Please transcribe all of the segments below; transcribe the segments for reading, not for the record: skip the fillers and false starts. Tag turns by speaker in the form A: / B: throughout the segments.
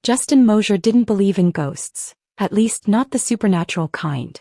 A: Justin Mosier didn't believe in ghosts, at least not the supernatural kind.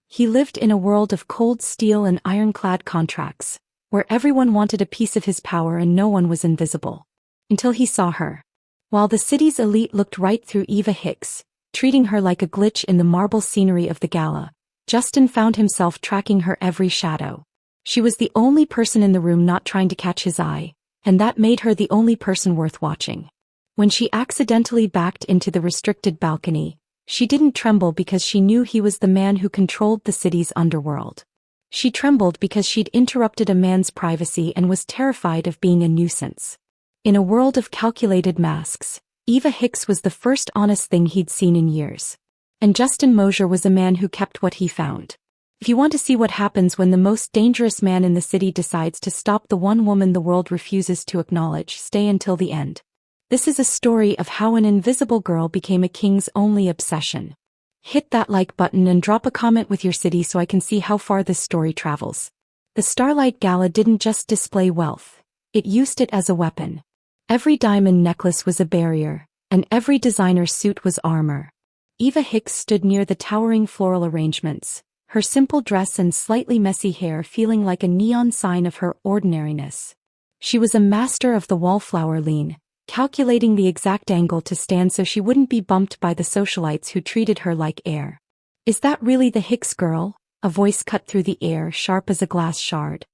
A: He lived in a world of cold steel and ironclad contracts, where everyone wanted a piece of his power and no one was invisible. Until he saw her. While the city's elite looked right through Eva Hicks, treating her like a glitch in the marble scenery of the gala, Justin found himself tracking her every shadow. She was the only person in the room not trying to catch his eye, and that made her the only person worth watching. When she accidentally backed into the restricted balcony, she didn't tremble because she knew he was the man who controlled the city's underworld. She trembled because she'd interrupted a man's privacy and was terrified of being a nuisance. In a world of calculated masks, Eva Hicks was the first honest thing he'd seen in years. And Justin Mosier was a man who kept what he found. If you want to see what happens when the most dangerous man in the city decides to stop the one woman the world refuses to acknowledge, stay until the end. This is a story of how an invisible girl became a king's only obsession. Hit that like button and drop a comment with your city so I can see how far this story travels. The Starlight Gala didn't just display wealth, it used it as a weapon. Every diamond necklace was a barrier, and every designer suit was armor. Eva Hicks stood near the towering floral arrangements, her simple dress and slightly messy hair feeling like a neon sign of her ordinariness. She was a master of the wallflower lean, calculating the exact angle to stand so she wouldn't be bumped by the socialites who treated her like air. "Is that really the Hicks girl?" A voice cut through the air, sharp as a glass shard.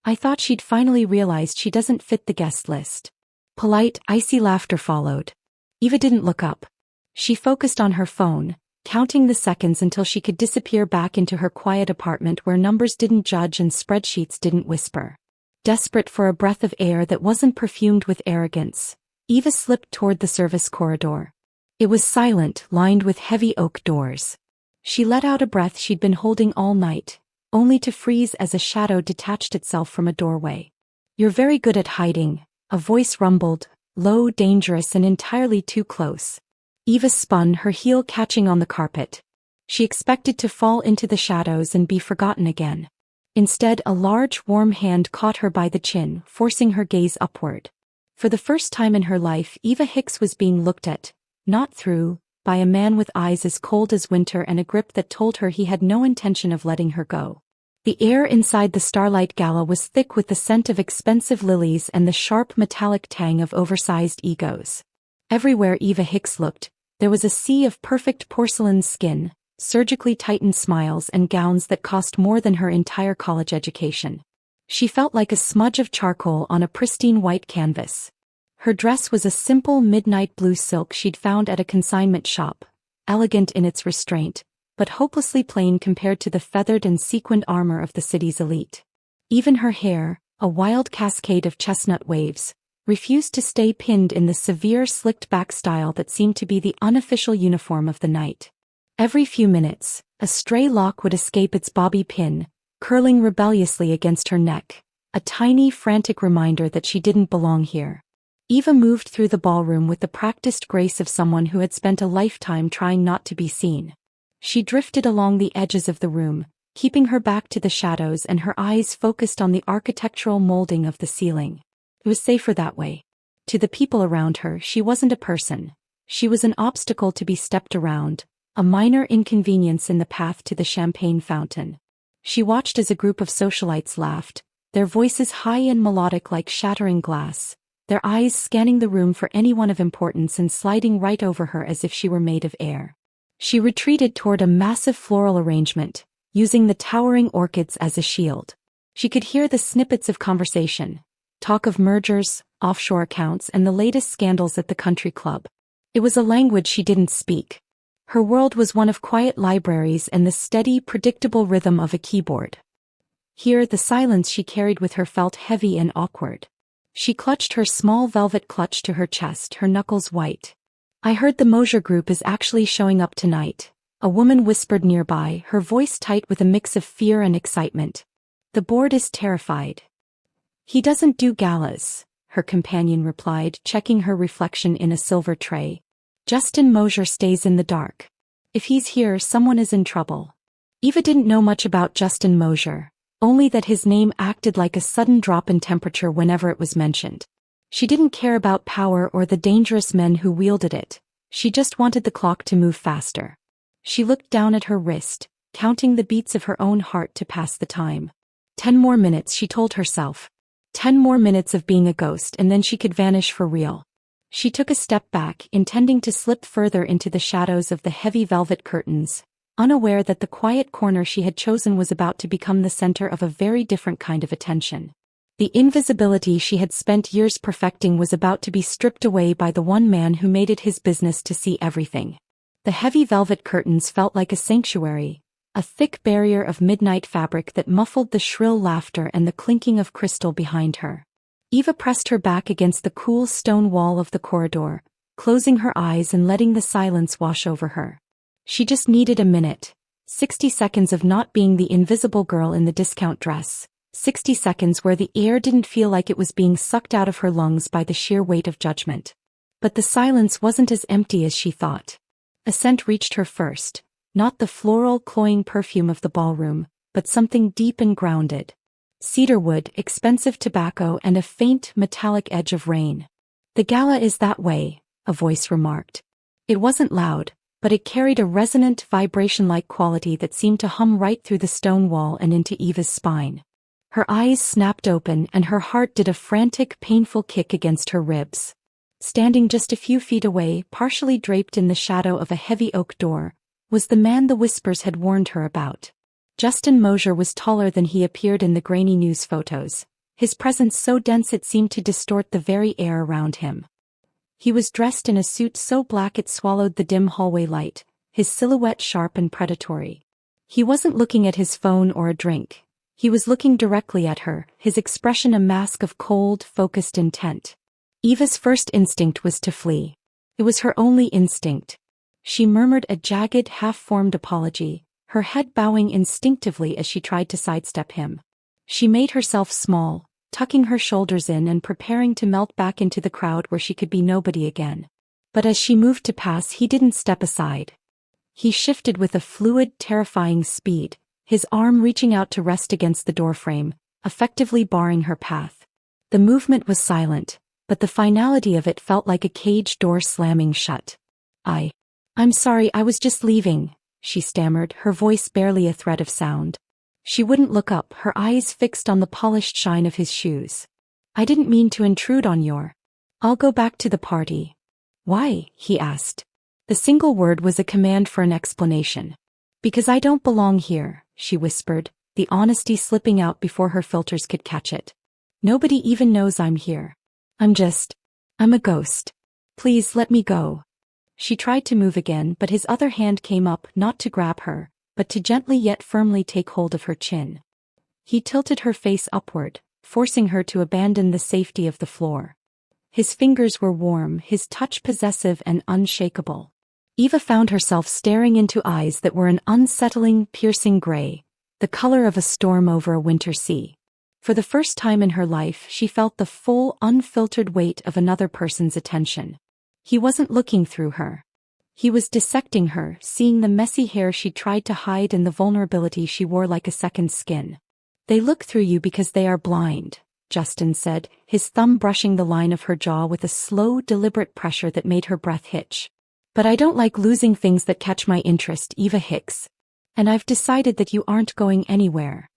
A: "I thought she'd finally realized she doesn't fit the guest list." Polite, icy laughter followed. Eva didn't look up. She focused on her phone, counting the seconds until she could disappear back into her quiet apartment where numbers didn't judge and spreadsheets didn't whisper. Desperate for a breath of air that wasn't perfumed with arrogance, Eva slipped toward the service corridor. It was silent, lined with heavy oak doors. She let out a breath she'd been holding all night, only to freeze as a shadow detached itself from a doorway. "You're very good at hiding," a voice rumbled, low, dangerous and entirely too close. Eva spun, her heel catching on the carpet. She expected to fall into the shadows and be forgotten again. Instead, a large, warm hand caught her by the chin, forcing her gaze upward. For the first time in her life, Eva Hicks was being looked at, not through, by a man with eyes as cold as winter and a grip that told her he had no intention of letting her go. The air inside the Starlight Gala was thick with the scent of expensive lilies and the sharp metallic tang of oversized egos. Everywhere Eva Hicks looked, there was a sea of perfect porcelain skin, surgically tightened smiles and gowns that cost more than her entire college education. She felt like a smudge of charcoal on a pristine white canvas. Her dress was a simple midnight blue silk she'd found at a consignment shop, elegant in its restraint, but hopelessly plain compared to the feathered and sequined armor of the city's elite. Even her hair, a wild cascade of chestnut waves, refused to stay pinned in the severe slicked-back style that seemed to be the unofficial uniform of the night. Every few minutes, a stray lock would escape its bobby pin, curling rebelliously against her neck, a tiny, frantic reminder that she didn't belong here. Eva moved through the ballroom with the practiced grace of someone who had spent a lifetime trying not to be seen. She drifted along the edges of the room, keeping her back to the shadows and her eyes focused on the architectural molding of the ceiling. It was safer that way. To the people around her, she wasn't a person. She was an obstacle to be stepped around, a minor inconvenience in the path to the champagne fountain. She watched as a group of socialites laughed, their voices high and melodic like shattering glass, their eyes scanning the room for anyone of importance and sliding right over her as if she were made of air. She retreated toward a massive floral arrangement, using the towering orchids as a shield. She could hear the snippets of conversation, talk of mergers, offshore accounts and the latest scandals at the country club. It was a language she didn't speak. Her world was one of quiet libraries and the steady, predictable rhythm of a keyboard. Here, the silence she carried with her felt heavy and awkward. She clutched her small velvet clutch to her chest, her knuckles white. "I heard the Mosier group is actually showing up tonight," a woman whispered nearby, her voice tight with a mix of fear and excitement. "The board is terrified." "He doesn't do galas," her companion replied, checking her reflection in a silver tray. "Justin Mosier stays in the dark. If he's here, someone is in trouble." Eva didn't know much about Justin Mosier, only that his name acted like a sudden drop in temperature whenever it was mentioned. She didn't care about power or the dangerous men who wielded it. She just wanted the clock to move faster. She looked down at her wrist, counting the beats of her own heart to pass the time. 10 more minutes, she told herself. 10 more minutes of being a ghost and then she could vanish for real. She took a step back, intending to slip further into the shadows of the heavy velvet curtains, unaware that the quiet corner she had chosen was about to become the center of a very different kind of attention. The invisibility she had spent years perfecting was about to be stripped away by the one man who made it his business to see everything. The heavy velvet curtains felt like a sanctuary, a thick barrier of midnight fabric that muffled the shrill laughter and the clinking of crystal behind her. Eva pressed her back against the cool stone wall of the corridor, closing her eyes and letting the silence wash over her. She just needed a minute. 60 seconds of not being the invisible girl in the discount dress. 60 seconds where the air didn't feel like it was being sucked out of her lungs by the sheer weight of judgment. But the silence wasn't as empty as she thought. A scent reached her first, not the floral, cloying perfume of the ballroom, but something deep and grounded. Cedarwood, expensive tobacco, and a faint, metallic edge of rain. "The gala is that way," a voice remarked. It wasn't loud, but it carried a resonant, vibration-like quality that seemed to hum right through the stone wall and into Eva's spine. Her eyes snapped open and her heart did a frantic, painful kick against her ribs. Standing just a few feet away, partially draped in the shadow of a heavy oak door, was the man the whispers had warned her about. Justin Mosier was taller than he appeared in the grainy news photos, his presence so dense it seemed to distort the very air around him. He was dressed in a suit so black it swallowed the dim hallway light, his silhouette sharp and predatory. He wasn't looking at his phone or a drink. He was looking directly at her, his expression a mask of cold, focused intent. Eva's first instinct was to flee. It was her only instinct. She murmured a jagged, half-formed apology, her head bowing instinctively as she tried to sidestep him. She made herself small, tucking her shoulders in and preparing to melt back into the crowd where she could be nobody again. But as she moved to pass, he didn't step aside. He shifted with a fluid, terrifying speed, his arm reaching out to rest against the doorframe, effectively barring her path. The movement was silent, but the finality of it felt like a cage door slamming shut. I'm sorry, I was just leaving," she stammered, her voice barely a thread of sound. She wouldn't look up, her eyes fixed on the polished shine of his shoes. "I didn't mean to intrude on your... I'll go back to the party." "Why?" he asked. The single word was a command for an explanation. "Because I don't belong here," she whispered, the honesty slipping out before her filters could catch it. "Nobody even knows I'm here. I'm a ghost. Please let me go." She tried to move again, but his other hand came up not to grab her, but to gently yet firmly take hold of her chin. He tilted her face upward, forcing her to abandon the safety of the floor. His fingers were warm, his touch possessive and unshakable. Eva found herself staring into eyes that were an unsettling, piercing gray, the color of a storm over a winter sea. For the first time in her life, she felt the full, unfiltered weight of another person's attention. He wasn't looking through her. He was dissecting her, seeing the messy hair she tried to hide and the vulnerability she wore like a second skin. "They look through you because they are blind," Justin said, his thumb brushing the line of her jaw with a slow, deliberate pressure that made her breath hitch. "But I don't like losing things that catch my interest, Eva Hicks. And I've decided that you aren't going anywhere."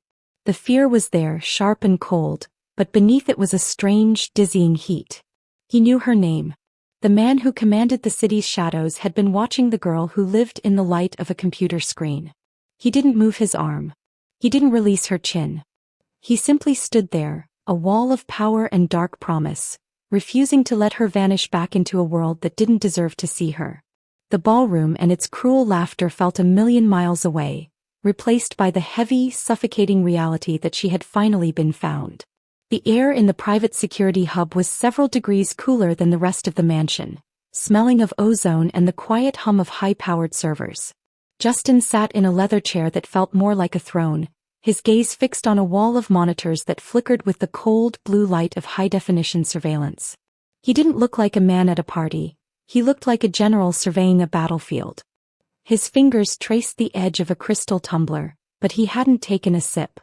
A: The fear was there, sharp and cold, but beneath it was a strange, dizzying heat. He knew her name. The man who commanded the city's shadows had been watching the girl who lived in the light of a computer screen. He didn't move his arm. He didn't release her chin. He simply stood there, a wall of power and dark promise, refusing to let her vanish back into a world that didn't deserve to see her. The ballroom and its cruel laughter felt a million miles away, replaced by the heavy, suffocating reality that she had finally been found. The air in the private security hub was several degrees cooler than the rest of the mansion, smelling of ozone and the quiet hum of high-powered servers. Justin sat in a leather chair that felt more like a throne, his gaze fixed on a wall of monitors that flickered with the cold blue light of high-definition surveillance. He didn't look like a man at a party. He looked like a general surveying a battlefield. His fingers traced the edge of a crystal tumbler, but he hadn't taken a sip.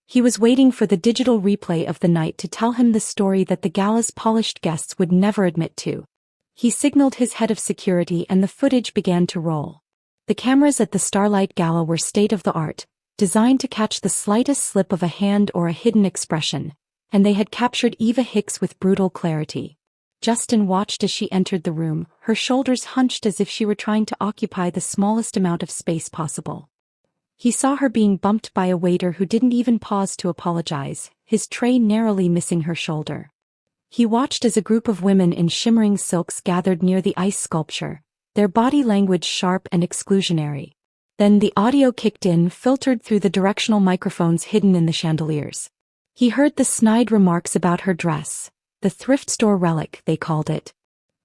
A: He was waiting for the digital replay of the night to tell him the story that the gala's polished guests would never admit to. He signaled his head of security and the footage began to roll. The cameras at the Starlight Gala were state-of-the-art, designed to catch the slightest slip of a hand or a hidden expression, and they had captured Eva Hicks with brutal clarity. Justin watched as she entered the room, her shoulders hunched as if she were trying to occupy the smallest amount of space possible. He saw her being bumped by a waiter who didn't even pause to apologize, his tray narrowly missing her shoulder. He watched as a group of women in shimmering silks gathered near the ice sculpture, their body language sharp and exclusionary. Then the audio kicked in, filtered through the directional microphones hidden in the chandeliers. He heard the snide remarks about her dress, the thrift store relic, they called it.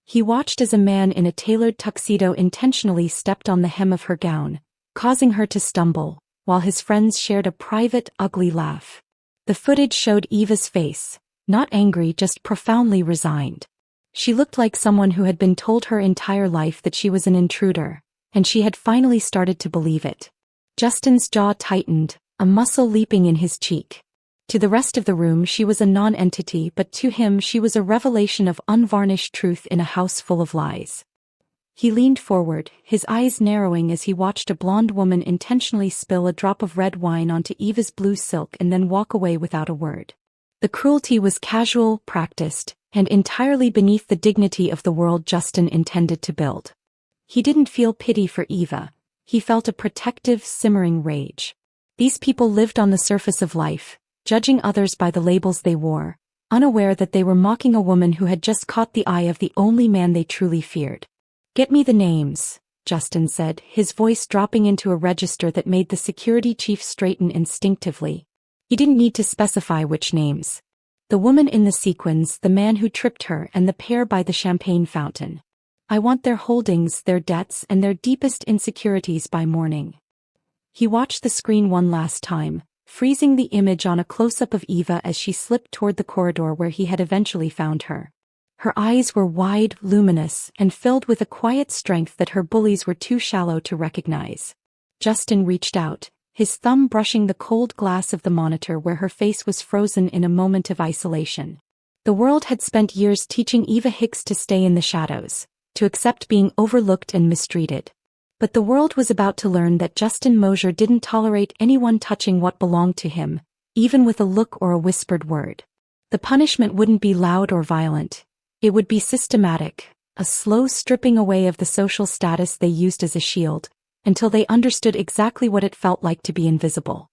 A: He watched as a man in a tailored tuxedo intentionally stepped on the hem of her gown, causing her to stumble, while his friends shared a private, ugly laugh. The footage showed Eva's face, not angry, just profoundly resigned. She looked like someone who had been told her entire life that she was an intruder, and she had finally started to believe it. Justin's jaw tightened, a muscle leaping in his cheek. To the rest of the room she was a non-entity, but to him she was a revelation of unvarnished truth in a house full of lies. He leaned forward, his eyes narrowing as he watched a blonde woman intentionally spill a drop of red wine onto Eva's blue silk and then walk away without a word. The cruelty was casual, practiced, and entirely beneath the dignity of the world Justin intended to build. He didn't feel pity for Eva, he felt a protective, simmering rage. These people lived on the surface of life, judging others by the labels they wore, unaware that they were mocking a woman who had just caught the eye of the only man they truly feared. "Get me the names," Justin said, his voice dropping into a register that made the security chief straighten instinctively. He didn't need to specify which names. The woman in the sequins, the man who tripped her, and the pair by the champagne fountain. "I want their holdings, their debts, and their deepest insecurities by morning." He watched the screen one last time, freezing the image on a close-up of Eva as she slipped toward the corridor where he had eventually found her. Her eyes were wide, luminous, and filled with a quiet strength that her bullies were too shallow to recognize. Justin reached out, his thumb brushing the cold glass of the monitor where her face was frozen in a moment of isolation. The world had spent years teaching Eva Hicks to stay in the shadows, to accept being overlooked and mistreated. But the world was about to learn that Justin Mosier didn't tolerate anyone touching what belonged to him, even with a look or a whispered word. The punishment wouldn't be loud or violent. It would be systematic, a slow stripping away of the social status they used as a shield, until they understood exactly what it felt like to be invisible.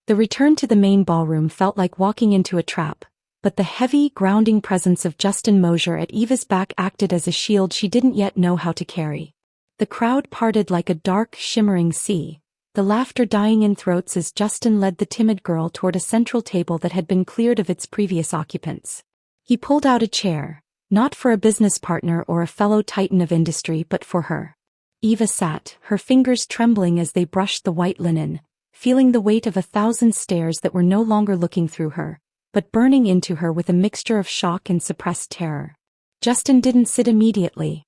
A: The return to the main ballroom felt like walking into a trap, but the heavy, grounding presence of Justin Mosier at Eva's back acted as a shield she didn't yet know how to carry. The crowd parted like a dark, shimmering sea, the laughter dying in throats as Justin led the timid girl toward a central table that had been cleared of its previous occupants. He pulled out a chair, not for a business partner or a fellow titan of industry but for her. Eva sat, her fingers trembling as they brushed the white linen, feeling the weight of 1,000 stares that were no longer looking through her, but burning into her with a mixture of shock and suppressed terror. Justin didn't sit immediately.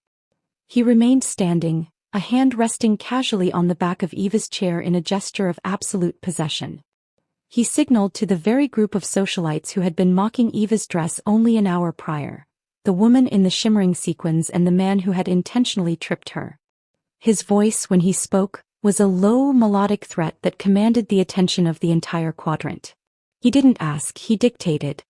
A: He remained standing, a hand resting casually on the back of Eva's chair in a gesture of absolute possession. He signaled to the very group of socialites who had been mocking Eva's dress only an hour prior, the woman in the shimmering sequins and the man who had intentionally tripped her. His voice, when he spoke, was a low, melodic threat that commanded the attention of the entire quadrant. He didn't ask, he dictated.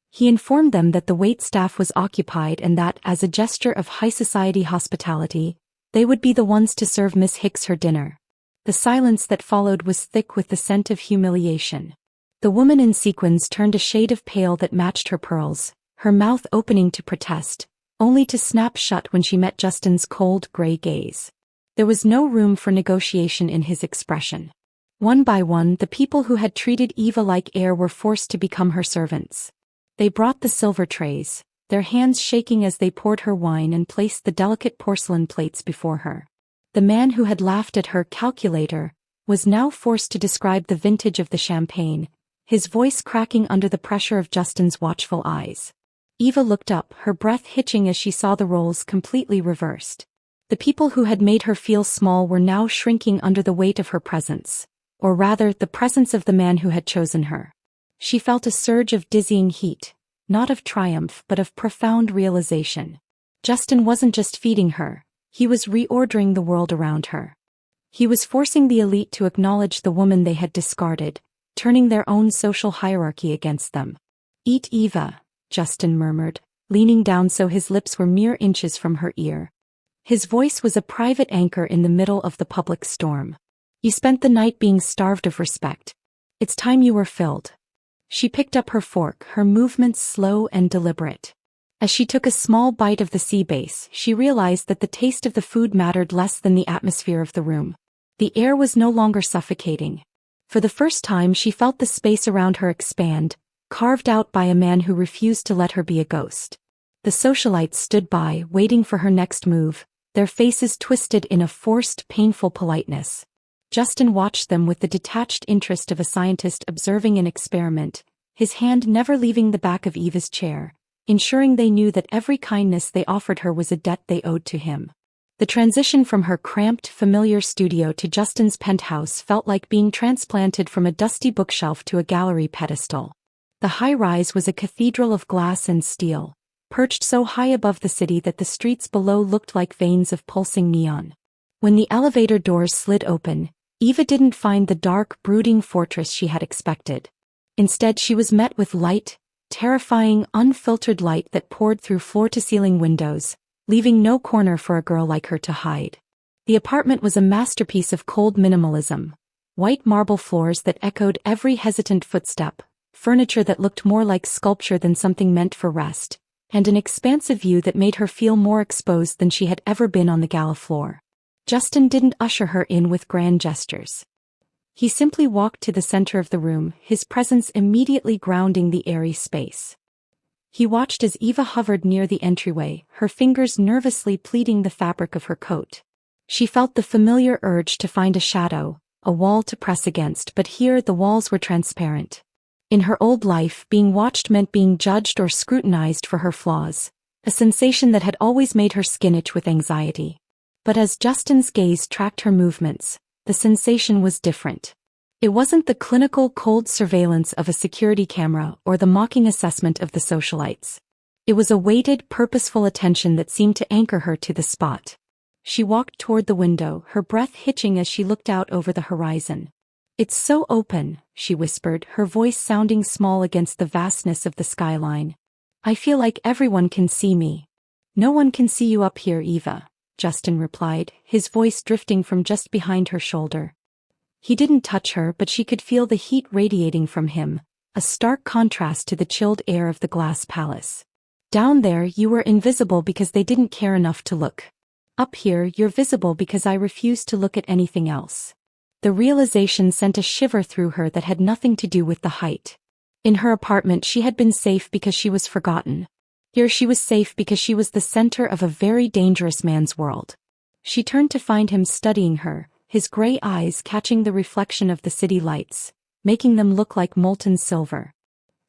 A: He informed them that the waitstaff was occupied and that, as a gesture of high society hospitality, they would be the ones to serve Miss Hicks her dinner. The silence that followed was thick with the scent of humiliation. The woman in sequins turned a shade of pale that matched her pearls, her mouth opening to protest, only to snap shut when she met Justin's cold, gray gaze. There was no room for negotiation in his expression. One by one, the people who had treated Eva like air were forced to become her servants. They brought the silver trays, their hands shaking as they poured her wine and placed the delicate porcelain plates before her. The man who had laughed at her calculator was now forced to describe the vintage of the champagne, his voice cracking under the pressure of Justin's watchful eyes. Eva looked up, her breath hitching as she saw the roles completely reversed. The people who had made her feel small were now shrinking under the weight of her presence, or rather, the presence of the man who had chosen her. She felt a surge of dizzying heat, not of triumph but of profound realization. Justin wasn't just feeding her, he was reordering the world around her. He was forcing the elite to acknowledge the woman they had discarded, turning their own social hierarchy against them. "Eat Eva," Justin murmured, leaning down so his lips were mere inches from her ear. His voice was a private anchor in the middle of the public storm. "You spent the night being starved of respect. It's time you were filled." She picked up her fork, her movements slow and deliberate. As she took a small bite of the sea base, she realized that the taste of the food mattered less than the atmosphere of the room. The air was no longer suffocating. For the first time she felt the space around her expand, carved out by a man who refused to let her be a ghost. The socialites stood by, waiting for her next move, their faces twisted in a forced, painful politeness. Justin watched them with the detached interest of a scientist observing an experiment, his hand never leaving the back of Eva's chair, ensuring they knew that every kindness they offered her was a debt they owed to him. The transition from her cramped, familiar studio to Justin's penthouse felt like being transplanted from a dusty bookshelf to a gallery pedestal. The high-rise was a cathedral of glass and steel, perched so high above the city that the streets below looked like veins of pulsing neon. When the elevator doors slid open, Eva didn't find the dark, brooding fortress she had expected. Instead, she was met with light, terrifying, unfiltered light that poured through floor-to-ceiling windows, leaving no corner for a girl like her to hide. The apartment was a masterpiece of cold minimalism. White marble floors that echoed every hesitant footstep, furniture that looked more like sculpture than something meant for rest, and an expansive view that made her feel more exposed than she had ever been on the gala floor. Justin didn't usher her in with grand gestures. He simply walked to the center of the room, his presence immediately grounding the airy space. He watched as Eva hovered near the entryway, her fingers nervously pleating the fabric of her coat. She felt the familiar urge to find a shadow, a wall to press against, but here the walls were transparent. In her old life, being watched meant being judged or scrutinized for her flaws, a sensation that had always made her skin itch with anxiety. But as Justin's gaze tracked her movements, the sensation was different. It wasn't the clinical, cold surveillance of a security camera or the mocking assessment of the socialites. It was a weighted, purposeful attention that seemed to anchor her to the spot. She walked toward the window, her breath hitching as she looked out over the horizon. "It's so open," she whispered, her voice sounding small against the vastness of the skyline. "I feel like everyone can see me." "No one can see you up here, Eva," Justin replied, his voice drifting from just behind her shoulder. He didn't touch her, but she could feel the heat radiating from him, a stark contrast to the chilled air of the glass palace. "Down there you were invisible because they didn't care enough to look. Up here you're visible because I refuse to look at anything else." The realization sent a shiver through her that had nothing to do with the height. In her apartment she had been safe because she was forgotten. Here she was safe because she was the center of a very dangerous man's world. She turned to find him studying her, his gray eyes catching the reflection of the city lights, making them look like molten silver.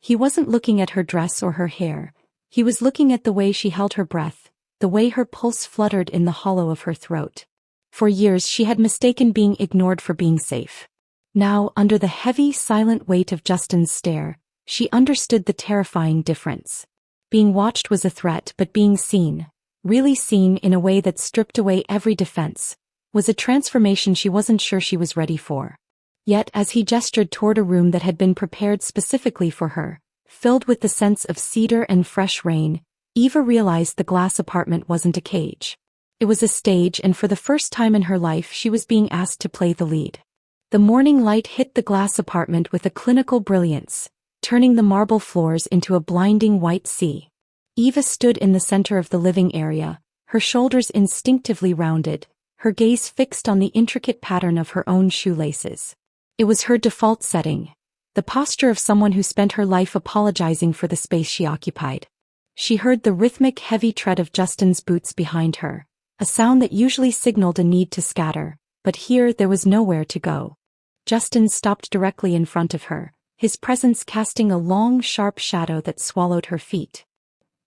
A: He wasn't looking at her dress or her hair. He was looking at the way she held her breath, the way her pulse fluttered in the hollow of her throat. For years she had mistaken being ignored for being safe. Now, under the heavy, silent weight of Justin's stare, she understood the terrifying difference. Being watched was a threat, but being seen, really seen in a way that stripped away every defense, was a transformation she wasn't sure she was ready for. Yet as he gestured toward a room that had been prepared specifically for her, filled with the scents of cedar and fresh rain, Eva realized the glass apartment wasn't a cage. It was a stage, and for the first time in her life she was being asked to play the lead. The morning light hit the glass apartment with a clinical brilliance, turning the marble floors into a blinding white sea. Eva stood in the center of the living area, her shoulders instinctively rounded, her gaze fixed on the intricate pattern of her own shoelaces. It was her default setting, the posture of someone who spent her life apologizing for the space she occupied. She heard the rhythmic, heavy tread of Justin's boots behind her, a sound that usually signaled a need to scatter, but here there was nowhere to go. Justin stopped directly in front of her, his presence casting a long, sharp shadow that swallowed her feet.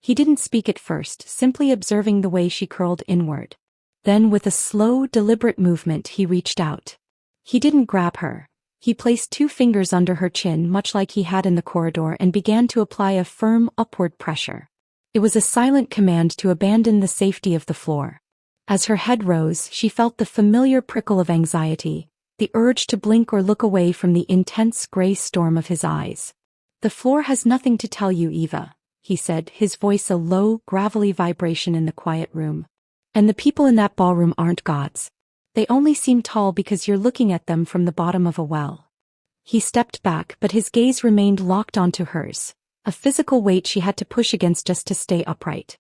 A: He didn't speak at first, simply observing the way she curled inward. Then with a slow, deliberate movement he reached out. He didn't grab her. He placed 2 fingers under her chin much like he had in the corridor and began to apply a firm, upward pressure. It was a silent command to abandon the safety of the floor. As her head rose, she felt the familiar prickle of anxiety, the urge to blink or look away from the intense gray storm of his eyes. "The floor has nothing to tell you, Eva," he said, his voice a low, gravelly vibration in the quiet room. "And the people in that ballroom aren't gods. They only seem tall because you're looking at them from the bottom of a well." He stepped back, but his gaze remained locked onto hers, a physical weight she had to push against just to stay upright.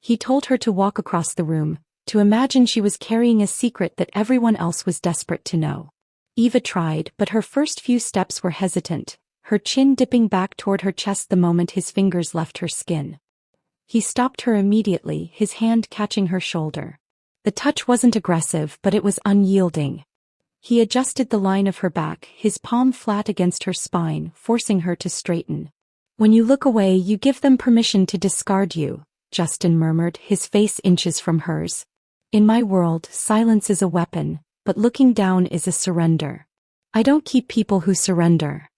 A: He told her to walk across the room, to imagine she was carrying a secret that everyone else was desperate to know. Eva tried, but her first few steps were hesitant, her chin dipping back toward her chest the moment his fingers left her skin. He stopped her immediately, his hand catching her shoulder. The touch wasn't aggressive, but it was unyielding. He adjusted the line of her back, his palm flat against her spine, forcing her to straighten. "When you look away, you give them permission to discard you," Justin murmured, his face inches from hers. "In my world, silence is a weapon, but looking down is a surrender. I don't keep people who surrender."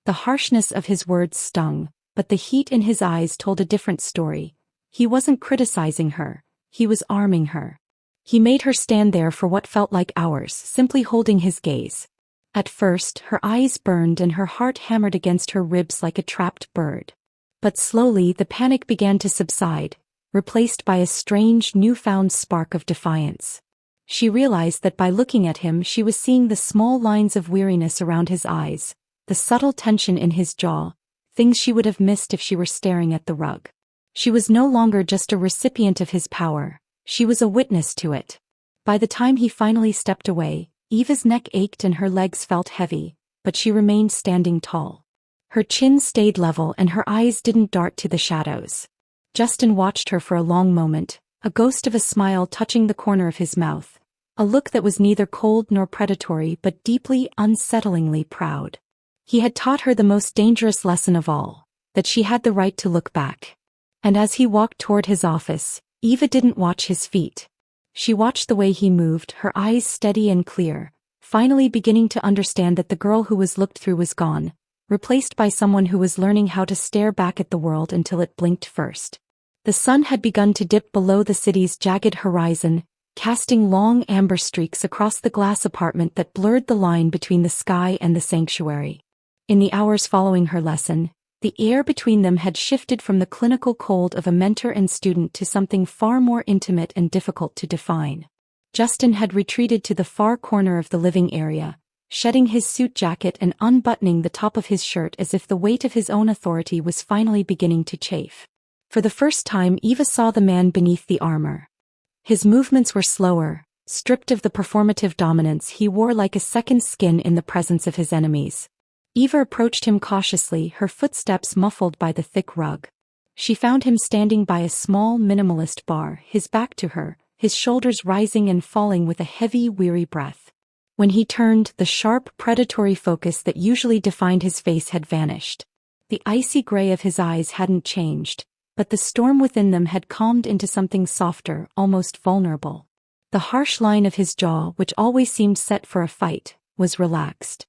A: The harshness of his words stung, but the heat in his eyes told a different story. He wasn't criticizing her, he was arming her. He made her stand there for what felt like hours, simply holding his gaze. At first, her eyes burned and her heart hammered against her ribs like a trapped bird. But slowly the panic began to subside, replaced by a strange, newfound spark of defiance. She realized that by looking at him she was seeing the small lines of weariness around his eyes, the subtle tension in his jaw, things she would have missed if she were staring at the rug. She was no longer just a recipient of his power. She was a witness to it. By the time he finally stepped away, Eva's neck ached and her legs felt heavy, but she remained standing tall. Her chin stayed level and her eyes didn't dart to the shadows. Justin watched her for a long moment, a ghost of a smile touching the corner of his mouth, a look that was neither cold nor predatory but deeply, unsettlingly proud. He had taught her the most dangerous lesson of all, that she had the right to look back. And as he walked toward his office, Eva didn't watch his feet. She watched the way he moved, her eyes steady and clear, finally beginning to understand that the girl who was looked through was gone, replaced by someone who was learning how to stare back at the world until it blinked first. The sun had begun to dip below the city's jagged horizon, casting long amber streaks across the glass apartment that blurred the line between the sky and the sanctuary. In the hours following her lesson, the air between them had shifted from the clinical cold of a mentor and student to something far more intimate and difficult to define. Justin had retreated to the far corner of the living area, shedding his suit jacket and unbuttoning the top of his shirt as if the weight of his own authority was finally beginning to chafe. For the first time, Eva saw the man beneath the armor. His movements were slower, stripped of the performative dominance he wore like a second skin in the presence of his enemies. Eva approached him cautiously, her footsteps muffled by the thick rug. She found him standing by a small minimalist bar, his back to her, his shoulders rising and falling with a heavy, weary breath. When he turned, the sharp, predatory focus that usually defined his face had vanished. The icy gray of his eyes hadn't changed, but the storm within them had calmed into something softer, almost vulnerable. The harsh line of his jaw, which always seemed set for a fight, was relaxed.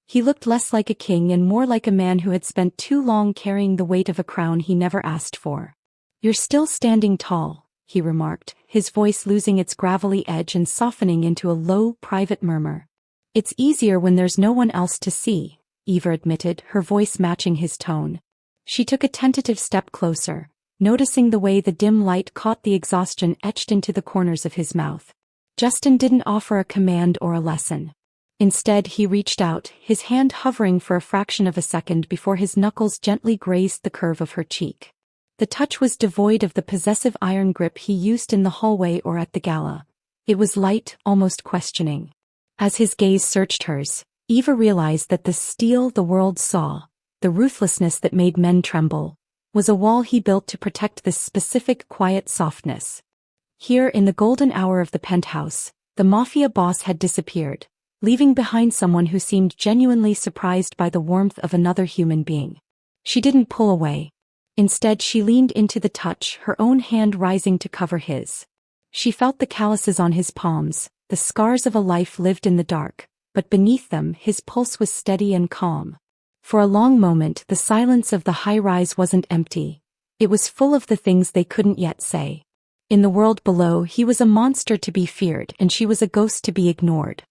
A: He looked less like a king and more like a man who had spent too long carrying the weight of a crown he never asked for. "You're still standing tall," he remarked, his voice losing its gravelly edge and softening into a low, private murmur. "It's easier when there's no one else to see," Eva admitted, her voice matching his tone. She took a tentative step closer, noticing the way the dim light caught the exhaustion etched into the corners of his mouth. Justin didn't offer a command or a lesson. Instead, he reached out, his hand hovering for a fraction of a second before his knuckles gently grazed the curve of her cheek. The touch was devoid of the possessive iron grip he used in the hallway or at the gala. It was light, almost questioning. As his gaze searched hers, Eva realized that the steel the world saw, the ruthlessness that made men tremble, was a wall he built to protect this specific quiet softness. Here in the golden hour of the penthouse, the Mafia boss had disappeared, leaving behind someone who seemed genuinely surprised by the warmth of another human being. She didn't pull away. Instead, she leaned into the touch, her own hand rising to cover his. She felt the calluses on his palms, the scars of a life lived in the dark, but beneath them his pulse was steady and calm. For a long moment the silence of the high-rise wasn't empty. It was full of the things they couldn't yet say. In the world below, he was a monster to be feared and she was a ghost to be ignored.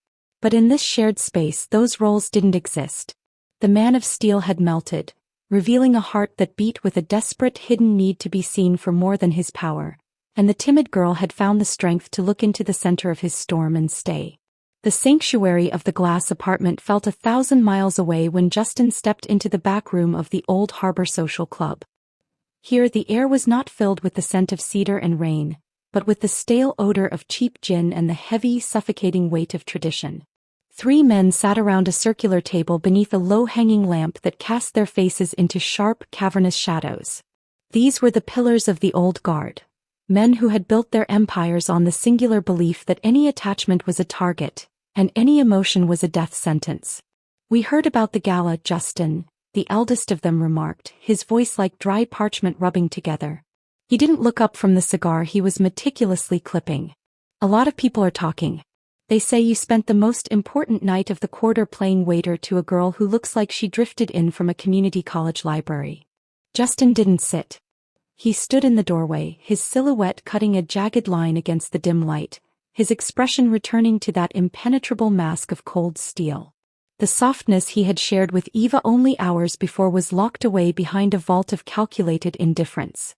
A: But in this shared space, those roles didn't exist. The man of steel had melted, revealing a heart that beat with a desperate hidden need to be seen for more than his power, and the timid girl had found the strength to look into the center of his storm and stay. The sanctuary of the glass apartment felt 1,000 miles away when Justin stepped into the back room of the Old Harbor Social Club. Here the air was not filled with the scent of cedar and rain, but with the stale odor of cheap gin and the heavy, suffocating weight of tradition. 3 men sat around a circular table beneath a low-hanging lamp that cast their faces into sharp, cavernous shadows. These were the pillars of the old guard. Men who had built their empires on the singular belief that any attachment was a target, and any emotion was a death sentence. "We heard about the gala, Justin," the eldest of them remarked, his voice like dry parchment rubbing together. He didn't look up from the cigar he was meticulously clipping. "A lot of people are talking. They say you spent the most important night of the quarter playing waiter to a girl who looks like she drifted in from a community college library." Justin didn't sit. He stood in the doorway, his silhouette cutting a jagged line against the dim light, his expression returning to that impenetrable mask of cold steel. The softness he had shared with Eva only hours before was locked away behind a vault of calculated indifference.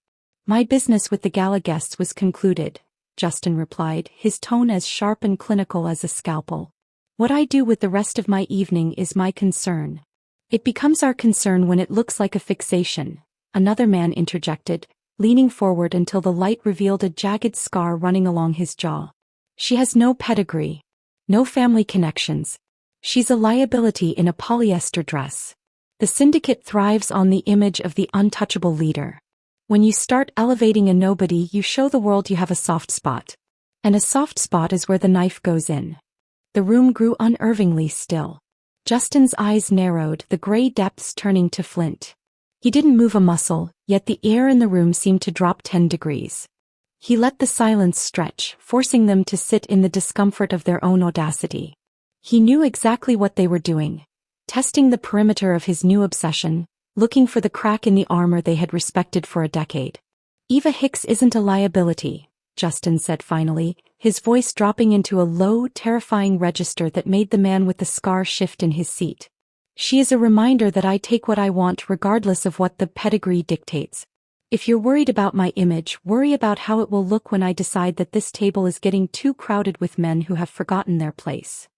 A: "My business with the gala guests was concluded," Justin replied, his tone as sharp and clinical as a scalpel. "What I do with the rest of my evening is my concern." "It becomes our concern when it looks like a fixation," another man interjected, leaning forward until the light revealed a jagged scar running along his jaw. "She has no pedigree. No family connections. She's a liability in a polyester dress. The syndicate thrives on the image of the untouchable leader. When you start elevating a nobody, you show the world you have a soft spot. And a soft spot is where the knife goes in." The room grew unnervingly still. Justin's eyes narrowed, the gray depths turning to flint. He didn't move a muscle, yet the air in the room seemed to drop 10 degrees. He let the silence stretch, forcing them to sit in the discomfort of their own audacity. He knew exactly what they were doing, testing the perimeter of his new obsession, looking for the crack in the armor they had respected for a decade. "Eva Hicks isn't a liability," Justin said finally, his voice dropping into a low, terrifying register that made the man with the scar shift in his seat. "She is a reminder that I take what I want regardless of what the pedigree dictates. If you're worried about my image, worry about how it will look when I decide that this table is getting too crowded with men who have forgotten their place."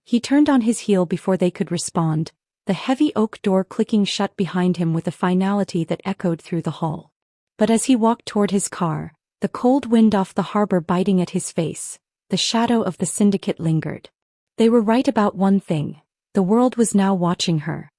A: He turned on his heel before they could respond, the heavy oak door clicking shut behind him with a finality that echoed through the hall. But as he walked toward his car, the cold wind off the harbor biting at his face, the shadow of the syndicate lingered. They were right about one thing: the world was now watching her.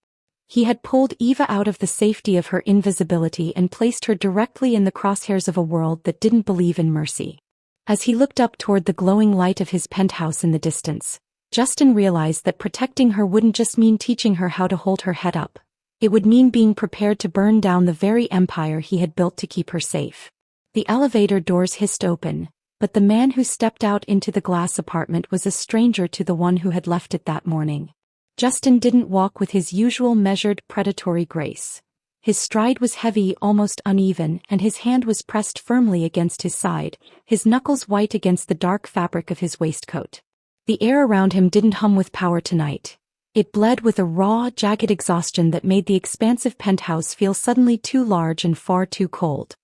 A: He had pulled Eva out of the safety of her invisibility and placed her directly in the crosshairs of a world that didn't believe in mercy. As he looked up toward the glowing light of his penthouse in the distance, Justin realized that protecting her wouldn't just mean teaching her how to hold her head up. It would mean being prepared to burn down the very empire he had built to keep her safe. The elevator doors hissed open, but the man who stepped out into the glass apartment was a stranger to the one who had left it that morning. Justin didn't walk with his usual measured, predatory grace. His stride was heavy, almost uneven, and his hand was pressed firmly against his side, his knuckles white against the dark fabric of his waistcoat. The air around him didn't hum with power tonight. It bled with a raw, jagged exhaustion that made the expansive penthouse feel suddenly too large and far too cold.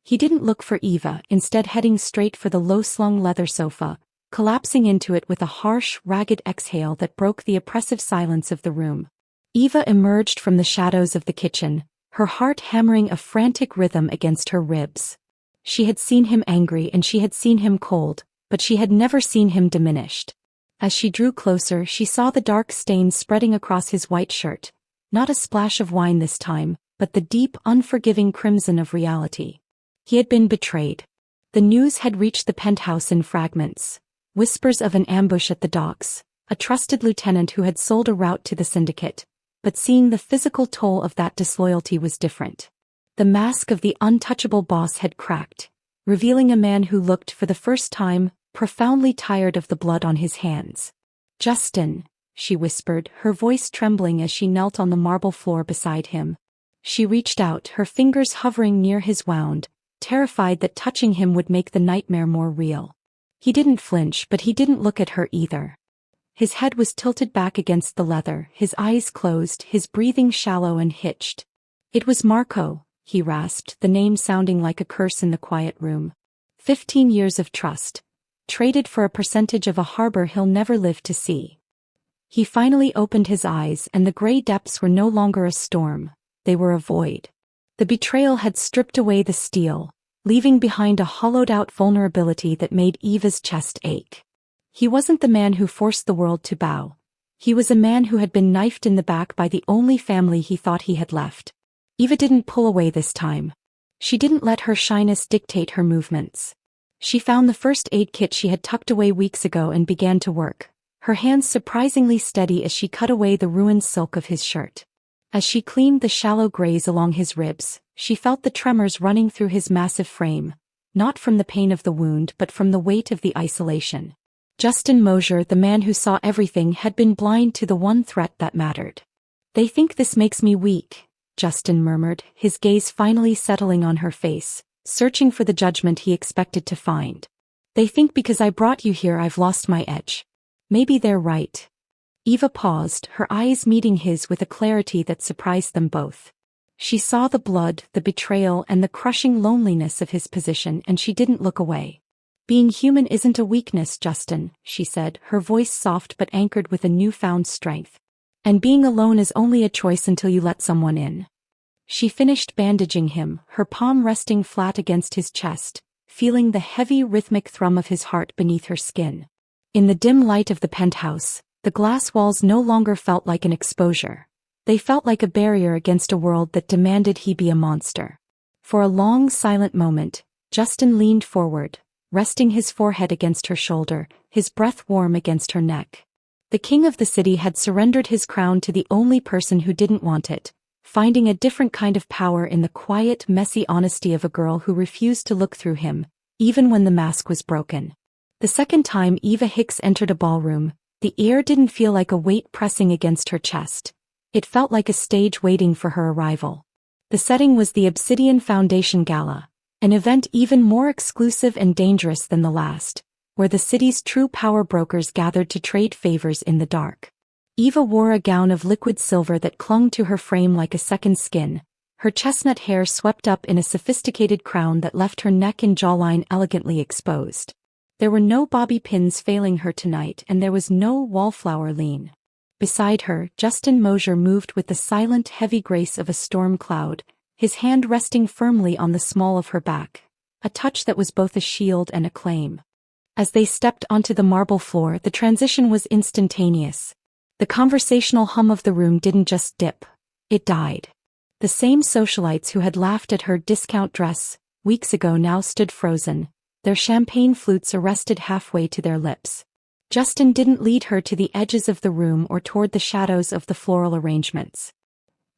A: He didn't look for Eva, instead heading straight for the low-slung leather sofa, collapsing into it with a harsh, ragged exhale that broke the oppressive silence of the room. Eva emerged from the shadows of the kitchen, her heart hammering a frantic rhythm against her ribs. She had seen him angry and she had seen him cold, but she had never seen him diminished. As she drew closer, she saw the dark stains spreading across his white shirt, not a splash of wine this time, but the deep, unforgiving crimson of reality. He had been betrayed. The news had reached the penthouse in fragments. Whispers of an ambush at the docks, a trusted lieutenant who had sold a route to the syndicate, but seeing the physical toll of that disloyalty was different. The mask of the untouchable boss had cracked, revealing a man who looked, for the first time, profoundly tired of the blood on his hands. "Justin," she whispered, her voice trembling as she knelt on the marble floor beside him. She reached out, her fingers hovering near his wound, terrified that touching him would make the nightmare more real. He didn't flinch, but he didn't look at her either. His head was tilted back against the leather, his eyes closed, his breathing shallow and hitched. "It was Marco," he rasped, the name sounding like a curse in the quiet room. 15 years of trust, traded for a percentage of a harbor he'll never live to see. He finally opened his eyes, and the gray depths were no longer a storm, they were a void. The betrayal had stripped away the steel, leaving behind a hollowed-out vulnerability that made Eva's chest ache. He wasn't the man who forced the world to bow. He was a man who had been knifed in the back by the only family he thought he had left. Eva didn't pull away this time. She didn't let her shyness dictate her movements. She found the first aid kit she had tucked away weeks ago and began to work, her hands surprisingly steady as she cut away the ruined silk of his shirt. As she cleaned the shallow graze along his ribs, she felt the tremors running through his massive frame, not from the pain of the wound but from the weight of the isolation. Justin Mosier, the man who saw everything, had been blind to the one threat that mattered. "They think this makes me weak," Justin murmured, his gaze finally settling on her face, searching for the judgment he expected to find. "They think because I brought you here I've lost my edge. Maybe they're right." Eva paused, her eyes meeting his with a clarity that surprised them both. She saw the blood, the betrayal, and the crushing loneliness of his position, and she didn't look away. "Being human isn't a weakness, Justin," she said, her voice soft but anchored with a newfound strength. "And being alone is only a choice until you let someone in." She finished bandaging him, her palm resting flat against his chest, feeling the heavy rhythmic thrum of his heart beneath her skin. In the dim light of the penthouse, the glass walls no longer felt like an exposure. They felt like a barrier against a world that demanded he be a monster. For a long, silent moment, Justin leaned forward, resting his forehead against her shoulder, his breath warm against her neck. The king of the city had surrendered his crown to the only person who didn't want it, finding a different kind of power in the quiet, messy honesty of a girl who refused to look through him, even when the mask was broken. The second time Eva Hicks entered a ballroom, the air didn't feel like a weight pressing against her chest. It felt like a stage waiting for her arrival. The setting was the Obsidian Foundation Gala, an event even more exclusive and dangerous than the last, where the city's true power brokers gathered to trade favors in the dark. Eva wore a gown of liquid silver that clung to her frame like a second skin, her chestnut hair swept up in a sophisticated crown that left her neck and jawline elegantly exposed. There were no bobby pins failing her tonight, and there was no wallflower lean. Beside her, Justin Mosier moved with the silent, heavy grace of a storm cloud, his hand resting firmly on the small of her back, a touch that was both a shield and a claim. As they stepped onto the marble floor, the transition was instantaneous. The conversational hum of the room didn't just dip, it died. The same socialites who had laughed at her discount dress weeks ago now stood frozen, their champagne flutes arrested halfway to their lips. Justin didn't lead her to the edges of the room or toward the shadows of the floral arrangements.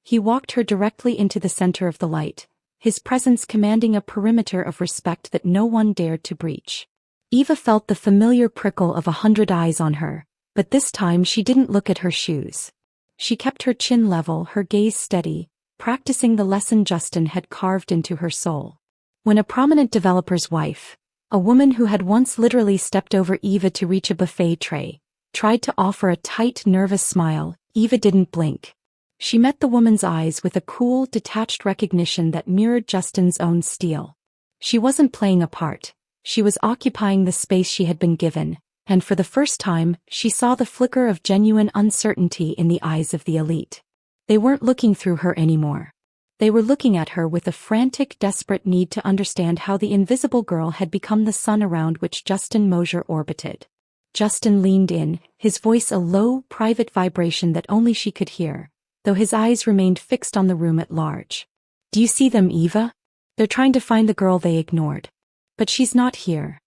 A: He walked her directly into the center of the light, his presence commanding a perimeter of respect that no one dared to breach. Eva felt the familiar prickle of 100 eyes on her, but this time she didn't look at her shoes. She kept her chin level, her gaze steady, practicing the lesson Justin had carved into her soul. When a prominent developer's wife, a woman who had once literally stepped over Eva to reach a buffet tray, tried to offer a tight, nervous smile, Eva didn't blink. She met the woman's eyes with a cool, detached recognition that mirrored Justin's own steel. She wasn't playing a part. She was occupying the space she had been given, and for the first time, she saw the flicker of genuine uncertainty in the eyes of the elite. They weren't looking through her anymore. They were looking at her with a frantic, desperate need to understand how the invisible girl had become the sun around which Justin Mosier orbited. Justin leaned in, his voice a low, private vibration that only she could hear, though his eyes remained fixed on the room at large. "Do you see them, Eva? They're trying to find the girl they ignored. But she's not here."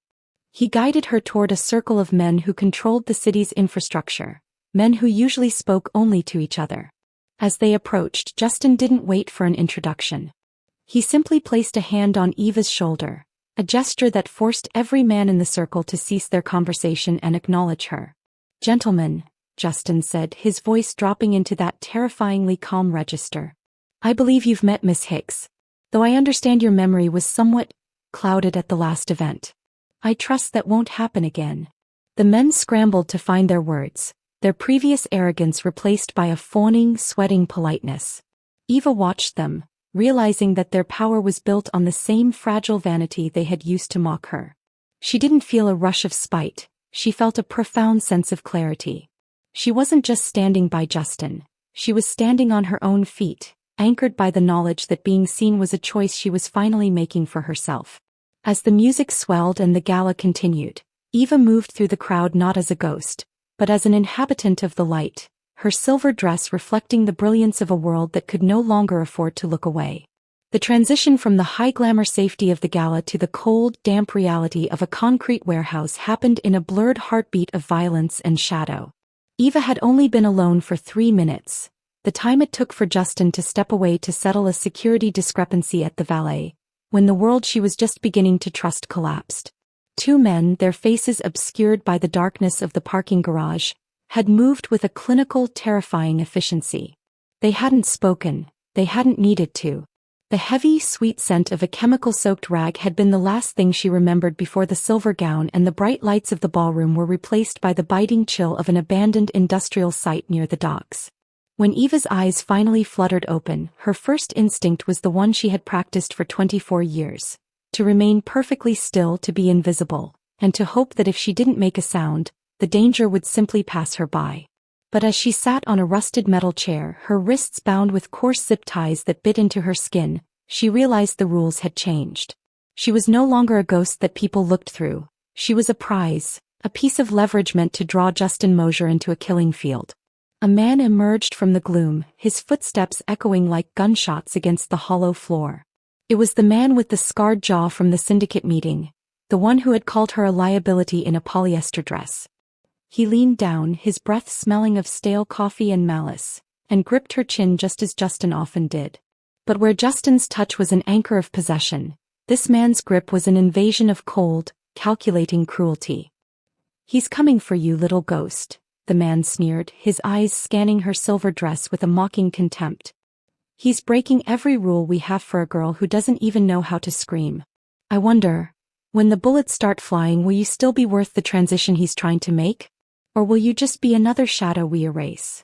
A: He guided her toward a circle of men who controlled the city's infrastructure, men who usually spoke only to each other. As they approached, Justin didn't wait for an introduction. He simply placed a hand on Eva's shoulder, a gesture that forced every man in the circle to cease their conversation and acknowledge her. "Gentlemen," Justin said, his voice dropping into that terrifyingly calm register. I believe you've met Miss Hicks, though I understand your memory was somewhat clouded at the last event. I trust that won't happen again. The men scrambled to find their words, their previous arrogance replaced by a fawning, sweating politeness. Eva watched them, realizing that their power was built on the same fragile vanity they had used to mock her. She didn't feel a rush of spite, she felt a profound sense of clarity. She wasn't just standing by Justin, she was standing on her own feet, anchored by the knowledge that being seen was a choice she was finally making for herself. As the music swelled and the gala continued, Eva moved through the crowd not as a ghost, but as an inhabitant of the light, her silver dress reflecting the brilliance of a world that could no longer afford to look away. The transition from the high glamour safety of the gala to the cold, damp reality of a concrete warehouse happened in a blurred heartbeat of violence and shadow. Eva had only been alone for 3 minutes, the time it took for Justin to step away to settle a security discrepancy at the valet, when the world she was just beginning to trust collapsed. 2 men, their faces obscured by the darkness of the parking garage, had moved with a clinical, terrifying efficiency. They hadn't spoken, they hadn't needed to. The heavy, sweet scent of a chemical-soaked rag had been the last thing she remembered before the silver gown and the bright lights of the ballroom were replaced by the biting chill of an abandoned industrial site near the docks. When Eva's eyes finally fluttered open, her first instinct was the one she had practiced for 24 years. To remain perfectly still, to be invisible, and to hope that if she didn't make a sound, the danger would simply pass her by. But as she sat on a rusted metal chair, her wrists bound with coarse zip ties that bit into her skin, she realized the rules had changed. She was no longer a ghost that people looked through. She was a prize, a piece of leverage meant to draw Justin Mosier into a killing field. A man emerged from the gloom, his footsteps echoing like gunshots against the hollow floor. It was the man with the scarred jaw from the syndicate meeting, the one who had called her a liability in a polyester dress. He leaned down, his breath smelling of stale coffee and malice, and gripped her chin just as Justin often did. But where Justin's touch was an anchor of possession, this man's grip was an invasion of cold, calculating cruelty. "He's coming for you, little ghost," the man sneered, his eyes scanning her silver dress with a mocking contempt. "He's breaking every rule we have for a girl who doesn't even know how to scream. I wonder, when the bullets start flying, will you still be worth the transition he's trying to make? Or will you just be another shadow we erase?"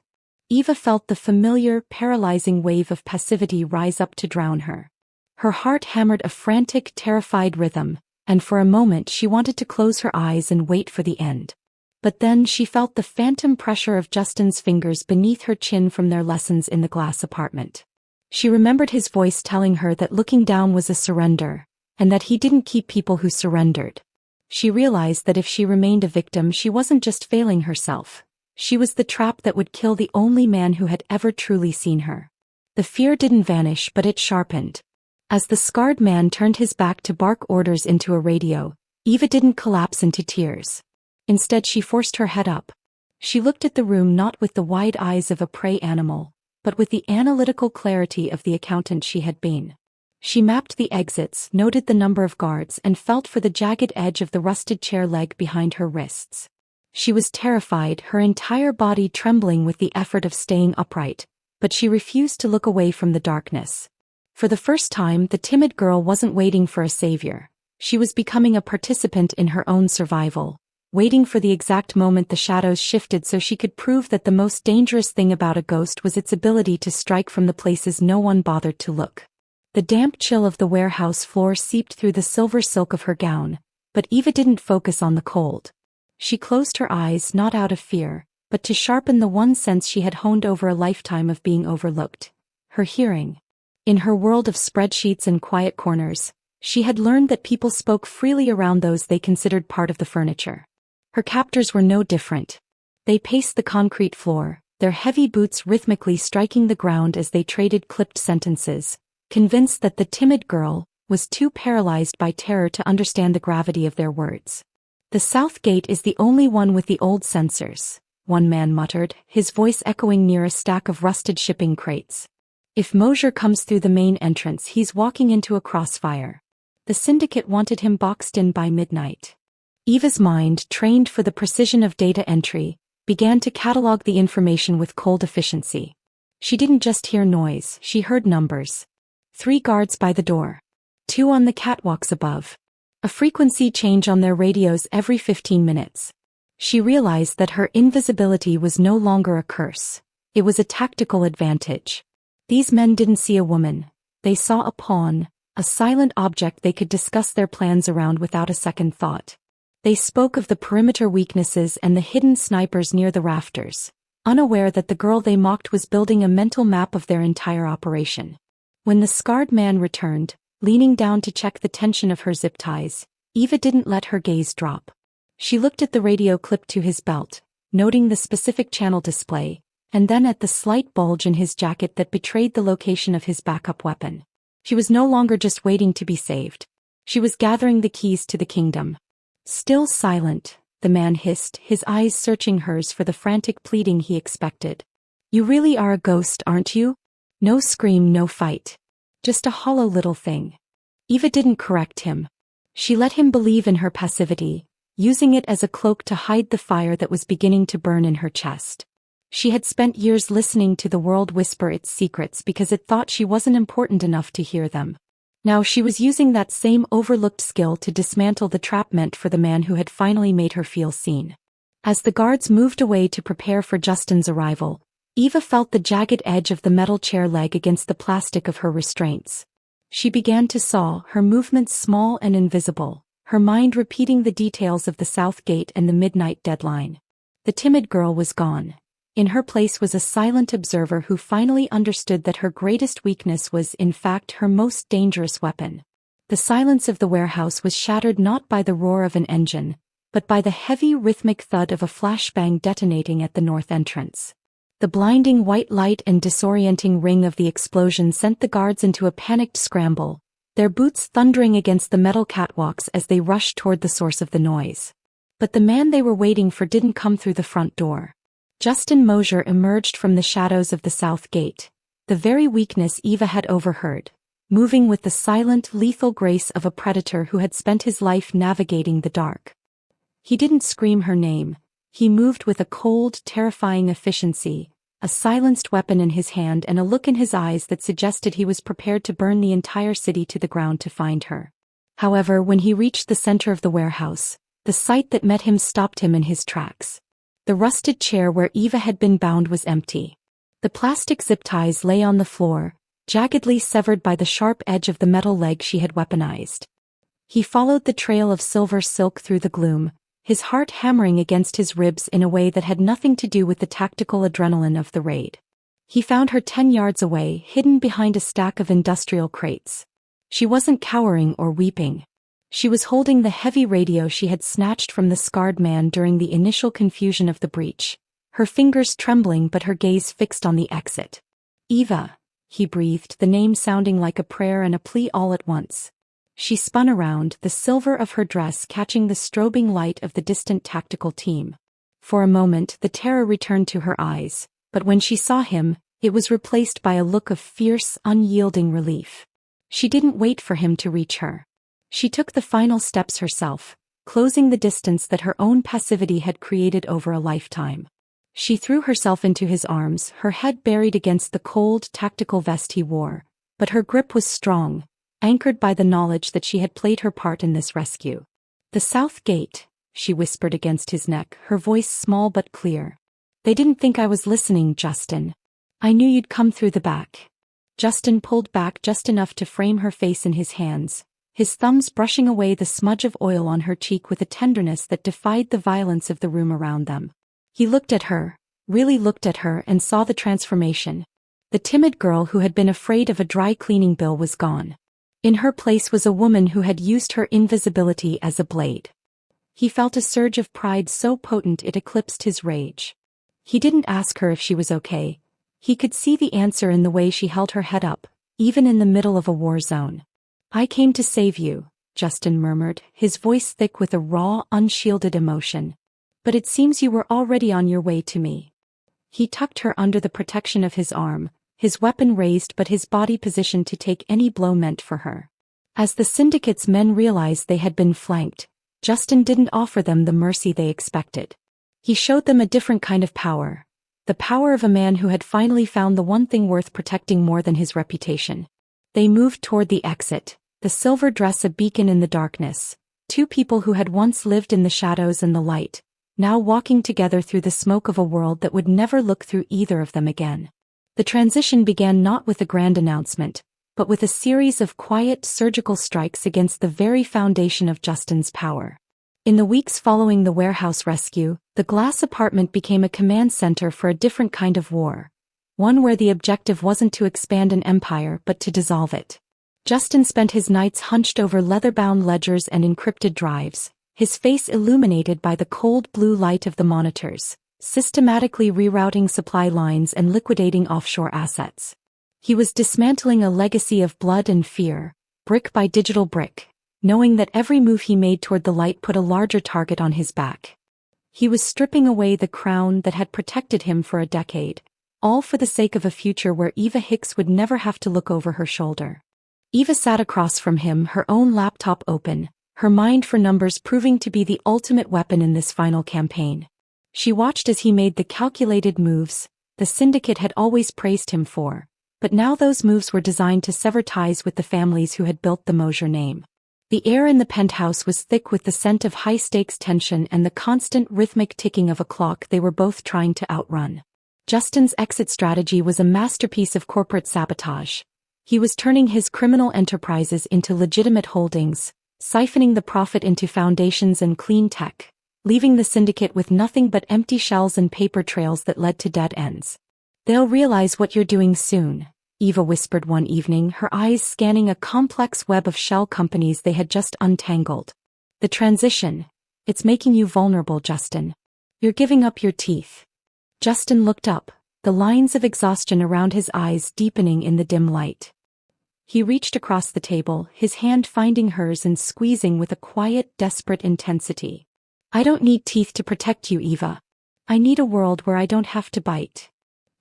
A: Eva felt the familiar, paralyzing wave of passivity rise up to drown her. Her heart hammered a frantic, terrified rhythm, and for a moment she wanted to close her eyes and wait for the end. But then she felt the phantom pressure of Justin's fingers beneath her chin from their lessons in the glass apartment. She remembered his voice telling her that looking down was a surrender, and that he didn't keep people who surrendered. She realized that if she remained a victim, she wasn't just failing herself. She was the trap that would kill the only man who had ever truly seen her. The fear didn't vanish, but it sharpened. As the scarred man turned his back to bark orders into a radio, Eva didn't collapse into tears. Instead, she forced her head up. She looked at the room not with the wide eyes of a prey animal, but with the analytical clarity of the accountant she had been. She mapped the exits, noted the number of guards, and felt for the jagged edge of the rusted chair leg behind her wrists. She was terrified, her entire body trembling with the effort of staying upright, but she refused to look away from the darkness. For the first time, the timid girl wasn't waiting for a savior. She was becoming a participant in her own survival, waiting for the exact moment the shadows shifted so she could prove that the most dangerous thing about a ghost was its ability to strike from the places no one bothered to look. The damp chill of the warehouse floor seeped through the silver silk of her gown, but Eva didn't focus on the cold. She closed her eyes not out of fear, but to sharpen the one sense she had honed over a lifetime of being overlooked: her hearing. In her world of spreadsheets and quiet corners, she had learned that people spoke freely around those they considered part of the furniture. Her captors were no different. They paced the concrete floor, their heavy boots rhythmically striking the ground as they traded clipped sentences, convinced that the timid girl was too paralyzed by terror to understand the gravity of their words. "The south gate is the only one with the old sensors," one man muttered, his voice echoing near a stack of rusted shipping crates. "If Mosier comes through the main entrance, he's walking into a crossfire. The syndicate wanted him boxed in by midnight." Eva's mind, trained for the precision of data entry, began to catalog the information with cold efficiency. She didn't just hear noise, she heard numbers. 3 guards by the door. 2 on the catwalks above. A frequency change on their radios every 15 minutes. She realized that her invisibility was no longer a curse. It was a tactical advantage. These men didn't see a woman. They saw a pawn, a silent object they could discuss their plans around without a second thought. They spoke of the perimeter weaknesses and the hidden snipers near the rafters, unaware that the girl they mocked was building a mental map of their entire operation. When the scarred man returned, leaning down to check the tension of her zip ties, Eva didn't let her gaze drop. She looked at the radio clipped to his belt, noting the specific channel display, and then at the slight bulge in his jacket that betrayed the location of his backup weapon. She was no longer just waiting to be saved. She was gathering the keys to the kingdom. Still silent, the man hissed, his eyes searching hers for the frantic pleading he expected. "You really are a ghost, aren't you? No scream, no fight. Just a hollow little thing." Eva didn't correct him. She let him believe in her passivity, using it as a cloak to hide the fire that was beginning to burn in her chest. She had spent years listening to the world whisper its secrets because it thought she wasn't important enough to hear them. Now she was using that same overlooked skill to dismantle the trap meant for the man who had finally made her feel seen. As the guards moved away to prepare for Justin's arrival, Eva felt the jagged edge of the metal chair leg against the plastic of her restraints. She began to saw, her movements small and invisible, her mind repeating the details of the South Gate and the midnight deadline. The timid girl was gone. In her place was a silent observer who finally understood that her greatest weakness was, in fact, her most dangerous weapon. The silence of the warehouse was shattered not by the roar of an engine, but by the heavy rhythmic thud of a flashbang detonating at the north entrance. The blinding white light and disorienting ring of the explosion sent the guards into a panicked scramble, their boots thundering against the metal catwalks as they rushed toward the source of the noise. But the man they were waiting for didn't come through the front door. Justin Mosier emerged from the shadows of the South Gate, the very weakness Eva had overheard, moving with the silent, lethal grace of a predator who had spent his life navigating the dark. He didn't scream her name. He moved with a cold, terrifying efficiency, a silenced weapon in his hand and a look in his eyes that suggested he was prepared to burn the entire city to the ground to find her. However, when he reached the center of the warehouse, the sight that met him stopped him in his tracks. The rusted chair where Eva had been bound was empty. The plastic zip ties lay on the floor, jaggedly severed by the sharp edge of the metal leg she had weaponized. He followed the trail of silver silk through the gloom, his heart hammering against his ribs in a way that had nothing to do with the tactical adrenaline of the raid. He found her 10 yards away, hidden behind a stack of industrial crates. She wasn't cowering or weeping. She was holding the heavy radio she had snatched from the scarred man during the initial confusion of the breach, her fingers trembling but her gaze fixed on the exit. "Eva," he breathed, the name sounding like a prayer and a plea all at once. She spun around, the silver of her dress catching the strobing light of the distant tactical team. For a moment the terror returned to her eyes, but when she saw him, it was replaced by a look of fierce, unyielding relief. She didn't wait for him to reach her. She took the final steps herself, closing the distance that her own passivity had created over a lifetime. She threw herself into his arms, her head buried against the cold, tactical vest he wore, but her grip was strong, anchored by the knowledge that she had played her part in this rescue. "The South Gate," she whispered against his neck, her voice small but clear. "They didn't think I was listening, Justin. I knew you'd come through the back." Justin pulled back just enough to frame her face in his hands, his thumbs brushing away the smudge of oil on her cheek with a tenderness that defied the violence of the room around them. He looked at her, really looked at her, and saw the transformation. The timid girl who had been afraid of a dry cleaning bill was gone. In her place was a woman who had used her invisibility as a blade. He felt a surge of pride so potent it eclipsed his rage. He didn't ask her if she was okay. He could see the answer in the way she held her head up, even in the middle of a war zone. "I came to save you," Justin murmured, his voice thick with a raw, unshielded emotion. "But it seems you were already on your way to me." He tucked her under the protection of his arm, his weapon raised but his body positioned to take any blow meant for her. As the syndicate's men realized they had been flanked, Justin didn't offer them the mercy they expected. He showed them a different kind of power, the power of a man who had finally found the one thing worth protecting more than his reputation. They moved toward the exit, the silver dress a beacon in the darkness, two people who had once lived in the shadows and the light, now walking together through the smoke of a world that would never look through either of them again. The transition began not with a grand announcement, but with a series of quiet surgical strikes against the very foundation of Justin's power. In the weeks following the warehouse rescue, the glass apartment became a command center for a different kind of war, one where the objective wasn't to expand an empire but to dissolve it. Justin spent his nights hunched over leather-bound ledgers and encrypted drives, his face illuminated by the cold blue light of the monitors, systematically rerouting supply lines and liquidating offshore assets. He was dismantling a legacy of blood and fear, brick by digital brick, knowing that every move he made toward the light put a larger target on his back. He was stripping away the crown that had protected him for a decade, all for the sake of a future where Eva Hicks would never have to look over her shoulder. Eva sat across from him, her own laptop open, her mind for numbers proving to be the ultimate weapon in this final campaign. She watched as he made the calculated moves the syndicate had always praised him for, but now those moves were designed to sever ties with the families who had built the Mosier name. The air in the penthouse was thick with the scent of high-stakes tension and the constant rhythmic ticking of a clock they were both trying to outrun. Justin's exit strategy was a masterpiece of corporate sabotage. He was turning his criminal enterprises into legitimate holdings, siphoning the profit into foundations and clean tech, leaving the syndicate with nothing but empty shells and paper trails that led to dead ends. "They'll realize what you're doing soon," Eva whispered one evening, her eyes scanning a complex web of shell companies they had just untangled. "The transition, it's making you vulnerable, Justin. You're giving up your teeth." Justin looked up, the lines of exhaustion around his eyes deepening in the dim light. He reached across the table, his hand finding hers and squeezing with a quiet, desperate intensity. "I don't need teeth to protect you, Eva. I need a world where I don't have to bite."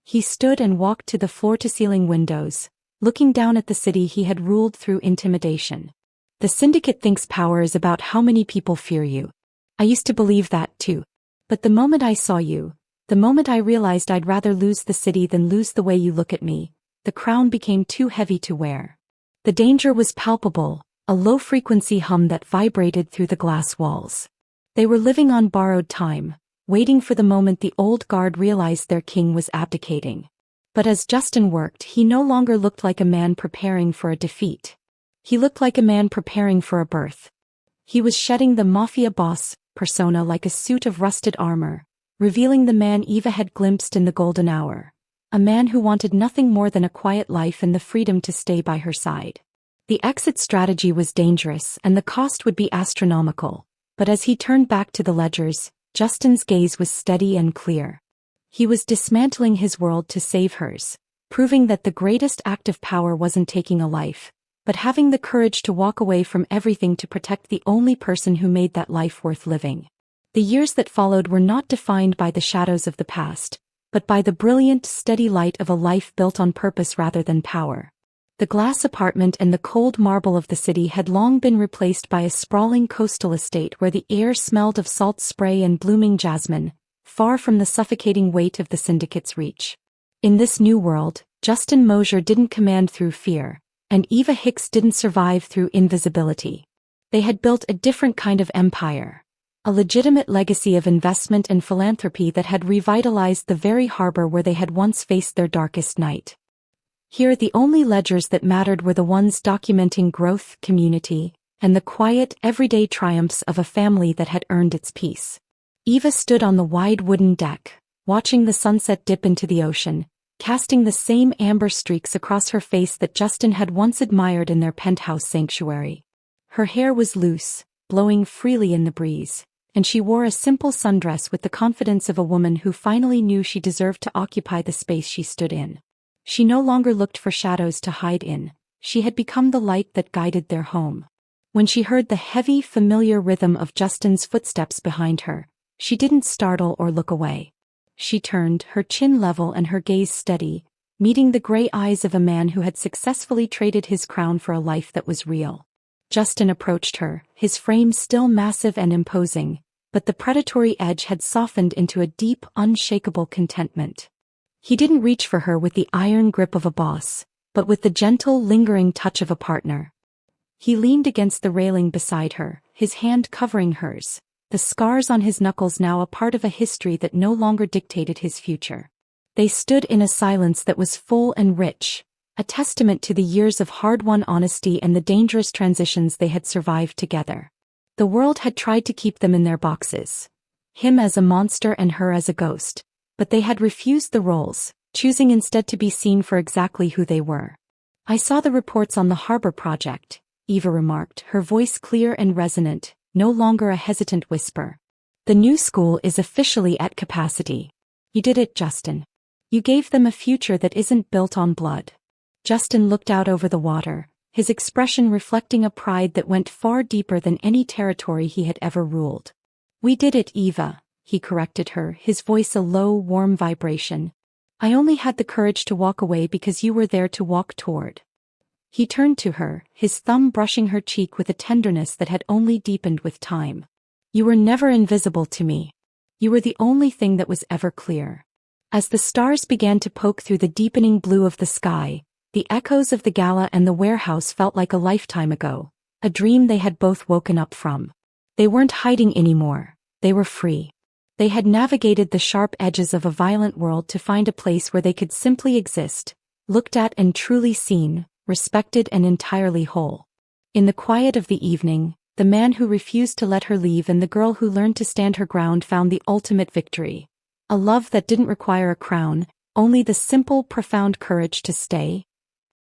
A: He stood and walked to the floor-to-ceiling windows, looking down at the city he had ruled through intimidation. "The syndicate thinks power is about how many people fear you. I used to believe that too. But the moment I saw you, the moment I realized I'd rather lose the city than lose the way you look at me, the crown became too heavy to wear." The danger was palpable, a low-frequency hum that vibrated through the glass walls. They were living on borrowed time, waiting for the moment the old guard realized their king was abdicating. But as Justin worked, he no longer looked like a man preparing for a defeat. He looked like a man preparing for a birth. He was shedding the Mafia boss persona like a suit of rusted armor, revealing the man Eva had glimpsed in the golden hour, a man who wanted nothing more than a quiet life and the freedom to stay by her side. The exit strategy was dangerous and the cost would be astronomical, but as he turned back to the ledgers, Justin's gaze was steady and clear. He was dismantling his world to save hers, proving that the greatest act of power wasn't taking a life, but having the courage to walk away from everything to protect the only person who made that life worth living. The years that followed were not defined by the shadows of the past, but by the brilliant, steady light of a life built on purpose rather than power. The glass apartment and the cold marble of the city had long been replaced by a sprawling coastal estate where the air smelled of salt spray and blooming jasmine, far from the suffocating weight of the syndicate's reach. In this new world, Justin Mosier didn't command through fear, and Eva Hicks didn't survive through invisibility. They had built a different kind of empire, a legitimate legacy of investment and philanthropy that had revitalized the very harbor where they had once faced their darkest night. Here the only ledgers that mattered were the ones documenting growth, community, and the quiet, everyday triumphs of a family that had earned its peace. Eva stood on the wide wooden deck, watching the sunset dip into the ocean, casting the same amber streaks across her face that Justin had once admired in their penthouse sanctuary. Her hair was loose, blowing freely in the breeze, and she wore a simple sundress with the confidence of a woman who finally knew she deserved to occupy the space she stood in. She no longer looked for shadows to hide in, she had become the light that guided their home. When she heard the heavy, familiar rhythm of Justin's footsteps behind her, she didn't startle or look away. She turned, her chin level and her gaze steady, meeting the gray eyes of a man who had successfully traded his crown for a life that was real. Justin approached her, his frame still massive and imposing, but the predatory edge had softened into a deep, unshakable contentment. He didn't reach for her with the iron grip of a boss, but with the gentle, lingering touch of a partner. He leaned against the railing beside her, his hand covering hers, the scars on his knuckles now a part of a history that no longer dictated his future. They stood in a silence that was full and rich, a testament to the years of hard-won honesty and the dangerous transitions they had survived together. The world had tried to keep them in their boxes, him as a monster and her as a ghost, but they had refused the roles, choosing instead to be seen for exactly who they were. "I saw the reports on the harbor project," Eva remarked, her voice clear and resonant, no longer a hesitant whisper. "The new school is officially at capacity. You did it, Justin. You gave them a future that isn't built on blood." Justin looked out over the water, his expression reflecting a pride that went far deeper than any territory he had ever ruled. "We did it, Eva," he corrected her, his voice a low, warm vibration. "I only had the courage to walk away because you were there to walk toward." He turned to her, his thumb brushing her cheek with a tenderness that had only deepened with time. "You were never invisible to me. You were the only thing that was ever clear." As the stars began to poke through the deepening blue of the sky, the echoes of the gala and the warehouse felt like a lifetime ago, a dream they had both woken up from. They weren't hiding anymore, they were free. They had navigated the sharp edges of a violent world to find a place where they could simply exist, looked at and truly seen, respected and entirely whole. In the quiet of the evening, the man who refused to let her leave and the girl who learned to stand her ground found the ultimate victory. A love that didn't require a crown, only the simple, profound courage to stay,